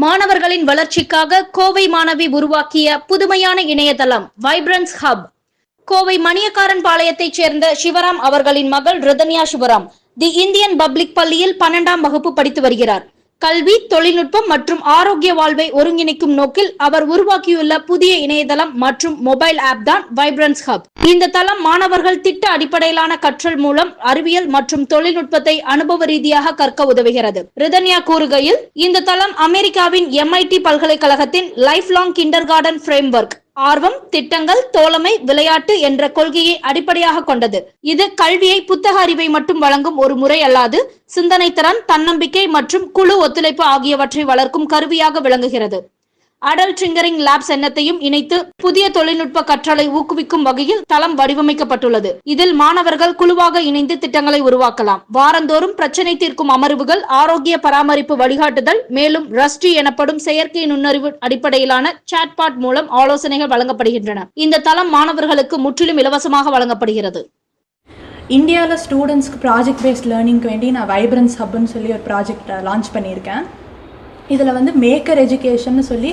மாணவர்களின் வளர்ச்சிக்காக கோவை மாணவி உருவாக்கிய புதுமையான இணையதளம் வைப்ரன்ஸ் ஹப். கோவை மணியக்காரன் பாளையத்தைச் சேர்ந்த சிவராம் அவர்களின் மகள் Rithanya Sivaram the Indian public பள்ளியில் 12ஆம் வகுப்பு படித்து வருகிறார். கல்வி, தொழில்நுட்பம் மற்றும் ஆரோக்கிய வாழ்வை ஒருங்கிணைக்கும் நோக்கில் அவர் உருவாக்கியுள்ள புதிய இணையதளம் மற்றும் மொபைல் ஆப் தான் வைப்ரன்ஸ் ஹப். இந்த தளம் மாணவர்கள் திட்ட அடிப்படையிலான கற்றல் மூலம் அறிவியல் மற்றும் தொழில்நுட்பத்தை அனுபவ ரீதியாக கற்க உதவுகிறது. ரிதன்யா கூறுகையில், இந்த தளம் அமெரிக்காவின் MIT பல்கலைக்கழகத்தின் life long kinder garden framework ஆர்வம், திட்டங்கள், தோழமை, விளையாட்டு என்ற கொள்கையை அடிப்படையாக கொண்டது. இது கல்வியை, புத்தக அறிவை மட்டும் வழங்கும் ஒரு முறை அல்லாது, சிந்தனை திறன், தன்னம்பிக்கை மற்றும் குழு ஒத்துழைப்பு ஆகியவற்றை வளர்க்கும் கருவியாக விளங்குகிறது. அடல்ட் ட்ரிங்கரிங் லேப்ஸ் எண்ணத்தையும் இணைத்து புதிய தொழில்நுட்ப கற்றலை ஊக்குவிக்கும் வகையில் தளம் வடிவமைக்கப்பட்டுள்ளது. இதில் மாணவர்கள் குழுவாக இணைந்து திட்டங்களை உருவாக்கலாம். வாரந்தோறும் பிரச்சனை தீர்க்கும் அமர்வுகள், ஆரோக்கிய பராமரிப்பு வழிகாட்டுதல், மேலும் ரஸ்டி எனப்படும் செயற்கை நுண்ணறிவு அடிப்படையிலான சாட்பாட் மூலம் ஆலோசனைகள் வழங்கப்படுகின்றன. இந்த தளம் மாணவர்களுக்கு முற்றிலும் இலவசமாக வழங்கப்படுகிறது. இந்தியாவில் ஸ்டூடெண்ட்ஸ்க்கு ப்ராஜெக்ட் பேஸ்ட் லேர்னிங்க்கு வேண்டி நான் வைப்ரன்ஸ் ஹப்னு சொல்லி ஒரு ப்ராஜெக்ட் லான்ச் பண்ணியிருக்கேன். இதில் வந்து மேக்கர் எஜுகேஷன்னு சொல்லி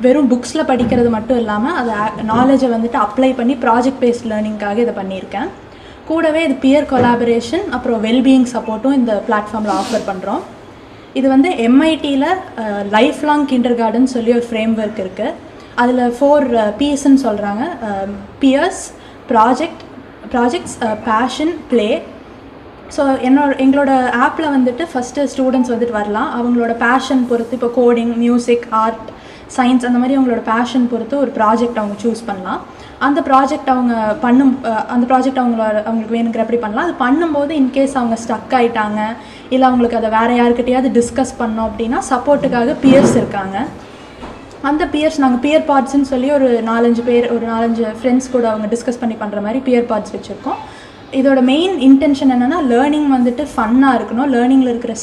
வெறும் புக்ஸில் படிக்கிறது மட்டும் இல்லாமல் அதை நாலேஜை வந்துட்டு அப்ளை பண்ணி ப்ராஜெக்ட் பேஸ்ட் லேர்னிங்காக இதை பண்ணியிருக்கேன். கூடவே இது பியர் கொலாபரேஷன் அப்புறம் வெல்பீயிங் சப்போர்ட்டும் இந்த பிளாட்ஃபார்மில் ஆஃபர் பண்ணுறோம். இது வந்து MITயில் லைஃப் லாங் கிண்டர் கார்டன் சொல்லி ஒரு ஃப்ரேம் ஒர்க் இருக்குது. அதில் 4 Psன்னு சொல்கிறாங்க. Peers, projects, passion, play. So எங்களோட ஆப்பில் வந்துட்டு ஃபஸ்ட்டு ஸ்டூடெண்ட்ஸ் வந்துட்டு வரலாம். அவங்களோட பேஷன் பொறுத்து, இப்போ கோடிங், மியூசிக், ஆர்ட், சயின்ஸ் அந்த மாதிரி அவங்களோட பேஷன் பொறுத்து ஒரு ப்ராஜெக்ட் அவங்க சூஸ் பண்ணலாம். அந்த ப்ராஜெக்ட் அவங்களுக்கு வேணுங்கிறப்படி பண்ணலாம். அது பண்ணும்போது இன்கேஸ் அவங்க ஸ்டக் ஆகிட்டாங்க, இல்லை அவங்களுக்கு அதை வேறு யாருக்கிட்டையாவது டிஸ்கஸ் பண்ணோம் அப்படின்னா சப்போர்ட்டுக்காக பியர்ஸ் இருக்காங்க. அந்த பியர்ஸ் நாங்கள் பியர் பார்ட்ஸ்ன்னு சொல்லி ஒரு 4-5 ஃப்ரெண்ட்ஸ் கூட அவங்க டிஸ்கஸ் பண்ணி பண்ணுற மாதிரி பியர் பார்ட்ஸ் வச்சுருக்கோம். இதோட மெயின் இன்டென்ஷன் என்னென்னா, லேர்னிங் வந்துட்டு ஃபன்னாக இருக்கணும். லேர்னிங்கில் இருக்கிற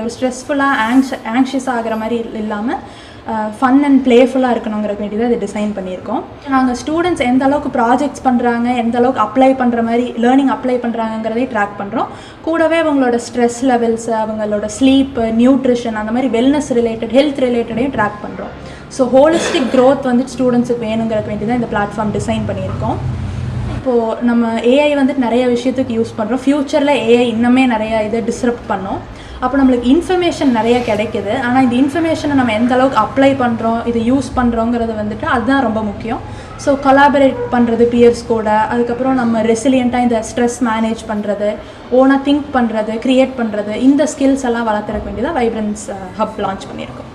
ஒரு ஸ்ட்ரெஸ்ஃபுல்லாக ஆங்ஷியஸ் ஆகிற மாதிரி இல்லாமல் ஃபன் அண்ட் ப்ளேஃபுல்லாக இருக்கணுங்கிற வேண்டி தான் இதை டிசைன் பண்ணியிருக்கோம். நாங்கள் ஸ்டூடெண்ட்ஸ் எந்த அளவுக்கு ப்ராஜெக்ட்ஸ் பண்ணுறாங்க, எந்த அளவுக்கு அப்ளை பண்ணுற மாதிரி லேர்னிங் அப்ளை பண்ணுறாங்கிறதையும் ட்ராக் பண்ணுறோம். கூடவே அவங்களோட ஸ்ட்ரெஸ் லெவல்ஸ், அவங்களோட ஸ்லீப்பு, நியூட்ரிஷன், அந்த மாதிரி வெல்னஸ் ரிலேட்டட், ஹெல்த் ரிலேட்டடையும் ட்ராக் பண்ணுறோம். ஸோ ஹோலிஸ்டிக் க்ரோத் வந்துட்டு ஸ்டூடெண்ட்ஸுக்கு வேணுங்கிறதுக்கு வேண்டி தான் இந்த பிளாட்ஃபார்ம் டிசைன் பண்ணியிருக்கோம். இப்போது நம்ம AI வந்துட்டு நிறைய விஷயத்துக்கு யூஸ் பண்ணுறோம். ஃப்யூச்சரில் AI இன்னுமே நிறையா இதை டிஸ்ரப்ட் பண்ணோம். அப்போ நம்மளுக்கு இன்ஃபர்மேஷன் நிறையா கிடைக்கிது. ஆனால் இந்த இன்ஃபர்மேஷனை நம்ம எந்த அளவுக்கு அப்ளை பண்ணுறோம், இதை யூஸ் பண்ணுறோங்கிறது வந்துட்டு அதுதான் ரொம்ப முக்கியம். ஸோ கொலாபரேட் பண்ணுறது பியர்ஸ் கூட, அதுக்கப்புறம் நம்ம ரெசிலியண்ட்டாக இந்த ஸ்ட்ரெஸ் மேனேஜ் பண்ணுறது, ஓனாக திங்க் பண்ணுறது, க்ரியேட் பண்ணுறது, இந்த ஸ்கில்ஸ் எல்லாம் வளர்த்துறக்க வேண்டியதாக வைப்ரன்ஸ் ஹப் லான்ச் பண்ணியிருக்கோம்.